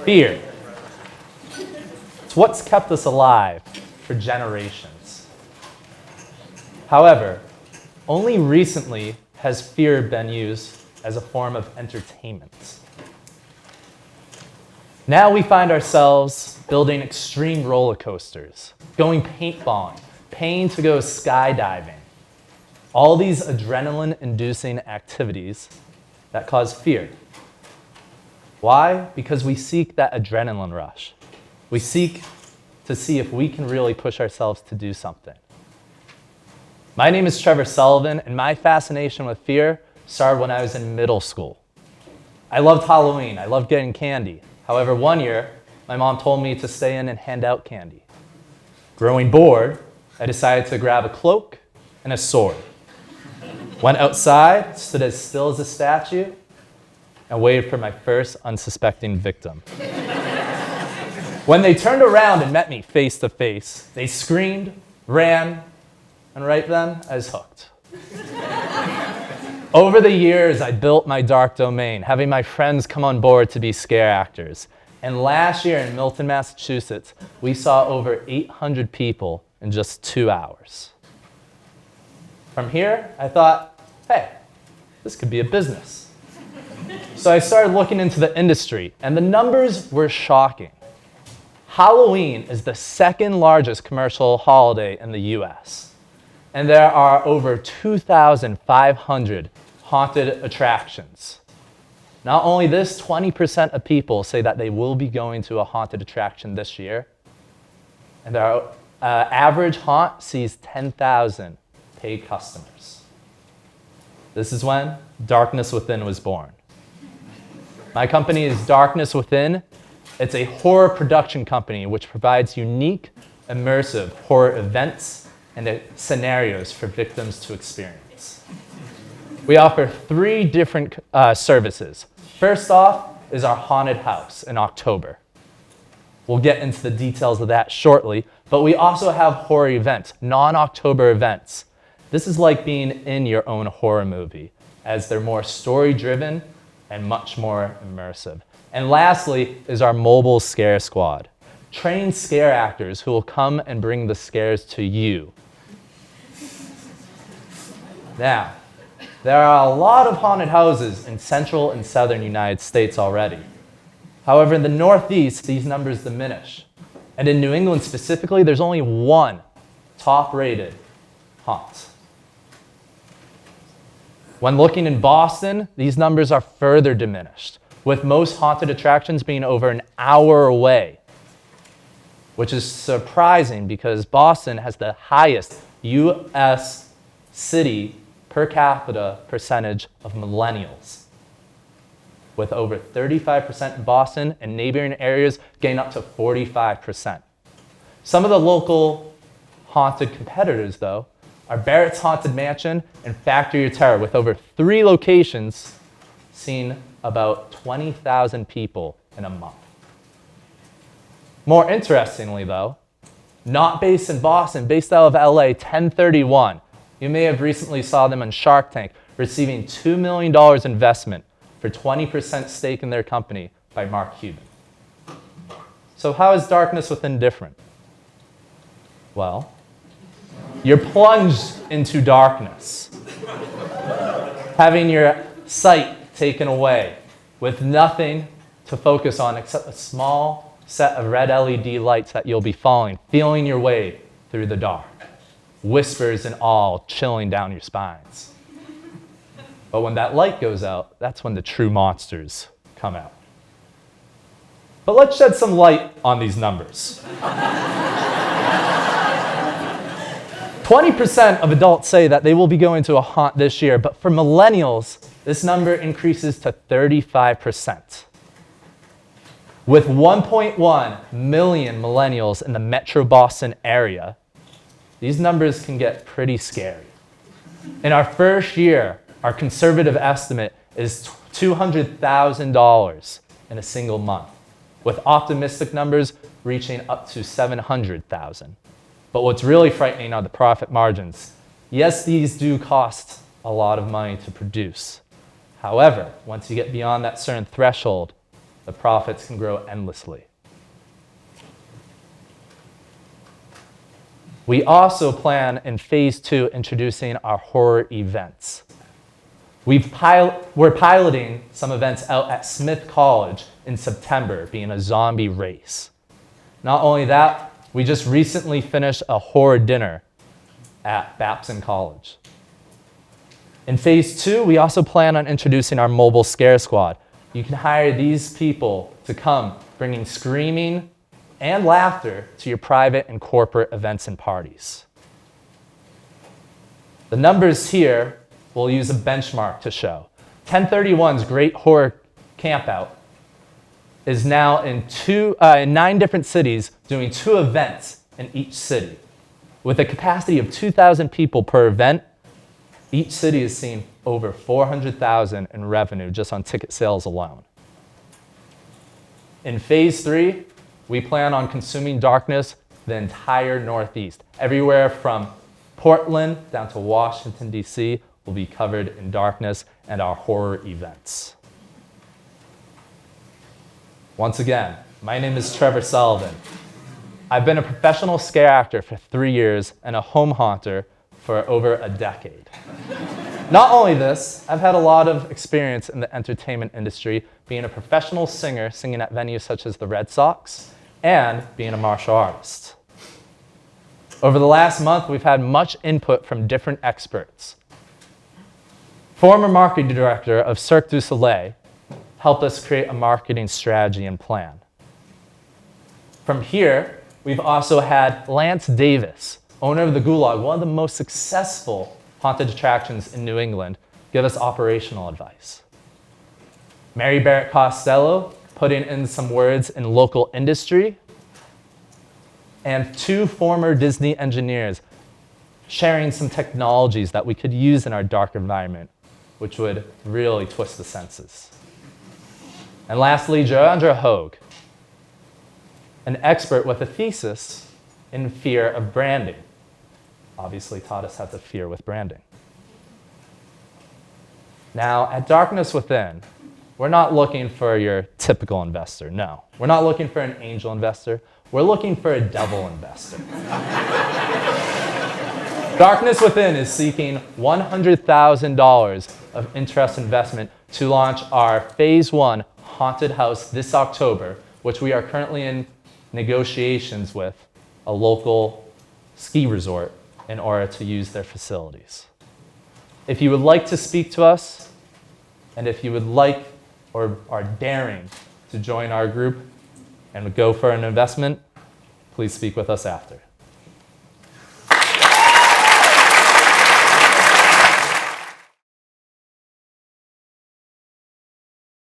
Fear. It's what's kept us alive for generations. However, only recently has fear been used as a form of entertainment. Now we find ourselves building extreme roller coasters, going paintballing, paying to go skydiving. All these adrenaline-inducing activities that cause fear. Why? Because we seek that adrenaline rush. We seek to see if we can really push ourselves to do something. My name is Trevor Sullivan, and my fascination with fear started when I was in middle school. I loved Halloween. I loved getting candy. However, one year, my mom told me to stay in and hand out candy. Growing bored, I decided to grab a cloak and a sword. Went outside, stood as still as a statue, and waited for my first unsuspecting victim. When they turned around and met me face to face, they screamed, ran, and right then, I was hooked. Over the years, I built my dark domain, having my friends come on board to be scare actors. And last year in Milton, Massachusetts, we saw over 800 people in just 2 hours. From here, I thought, hey, this could be a business. So I started looking into the industry, and the numbers were shocking. Halloween is the second largest commercial holiday in the US. And there are over 2,500 haunted attractions. Not only this, 20% of people say that they will be going to a haunted attraction this year. And our average haunt sees 10,000 paid customers. This is when Darkness Within was born. My company is Darkness Within. It's a horror production company which provides unique, immersive horror events and scenarios for victims to experience. We offer 3 different services. First off is our haunted house in October. We'll get into the details of that shortly, but we also have horror events, non-October events. This is like being in your own horror movie, as they're more story-driven and much more immersive. And lastly is our mobile scare squad, trained scare actors who will come and bring the scares to you. Now, there are a lot of haunted houses in central and southern United States already. However, in the Northeast, these numbers diminish. And in New England specifically, there's only one top-rated haunt. When looking in Boston, these numbers are further diminished, with most haunted attractions being over an hour away, which is surprising because Boston has the highest U.S. city per capita percentage of millennials, with over 35% in Boston and neighboring areas getting up to 45%. Some of the local haunted competitors, though, are Barrett's Haunted Mansion and Factory of Terror, with over 3 locations seeing about 20,000 people in a month. More interestingly, though, not based in Boston, based out of LA, 1031. You may have recently saw them on Shark Tank receiving $2 million investment for 20% stake in their company by Mark Cuban. So how is Darkness Within different? Well, you're plunged into darkness, having your sight taken away with nothing to focus on except a small set of red LED lights that you'll be following, feeling your way through the dark. Whispers and all chilling down your spines. But when that light goes out, that's when the true monsters come out. But let's shed some light on these numbers. 20% of adults say that they will be going to a haunt this year, but for millennials, this number increases to 35%. With 1.1 million millennials in the Metro Boston area, these numbers can get pretty scary. In our first year, our conservative estimate is $200,000 in a single month, with optimistic numbers reaching up to $700,000. But what's really frightening are the profit margins. Yes, these do cost a lot of money to produce. However, once you get beyond that certain threshold, the profits can grow endlessly. We also plan in phase 2 introducing our horror events. We're piloting some events out at Smith College in September, being a zombie race. Not only that, we just recently finished a horror dinner at Babson College. In phase 2, we also plan on introducing our mobile scare squad. You can hire these people to come, bringing screaming and laughter to your private and corporate events and parties. The numbers here, we'll use a benchmark to show. 1031's Great Horror Campout is now in 9 different cities, doing 2 events in each city. With a capacity of 2,000 people per event, each city is seeing over $400,000 in revenue just on ticket sales alone. In phase 3, we plan on consuming darkness the entire Northeast. Everywhere from Portland down to Washington, D.C. will be covered in darkness and our horror events. Once again, my name is Trevor Sullivan. I've been a professional scare actor for 3 years and a home haunter for over a decade. Not only this, I've had a lot of experience in the entertainment industry, being a professional singer, singing at venues such as the Red Sox, and being a martial artist. Over the last month, we've had much input from different experts. Former marketing director of Cirque du Soleil helped us create a marketing strategy and plan. From here, we've also had Lance Davis, owner of the Gulag, one of the most successful haunted attractions in New England, give us operational advice. Mary Barrett Costello, putting in some words in local industry, and 2 former Disney engineers sharing some technologies that we could use in our dark environment, which would really twist the senses. And lastly, Joandra Hogue, an expert with a thesis in fear of branding, obviously taught us how to fear with branding. Now, at Darkness Within, we're not looking for your typical investor, no. We're not looking for an angel investor. We're looking for a devil investor. Darkness Within is seeking $100,000 of interest investment to launch our phase 1 haunted house this October, which we are currently in negotiations with a local ski resort in order to use their facilities. If you would like to speak to us, and if you would like or are daring to join our group and go for an investment, please speak with us after.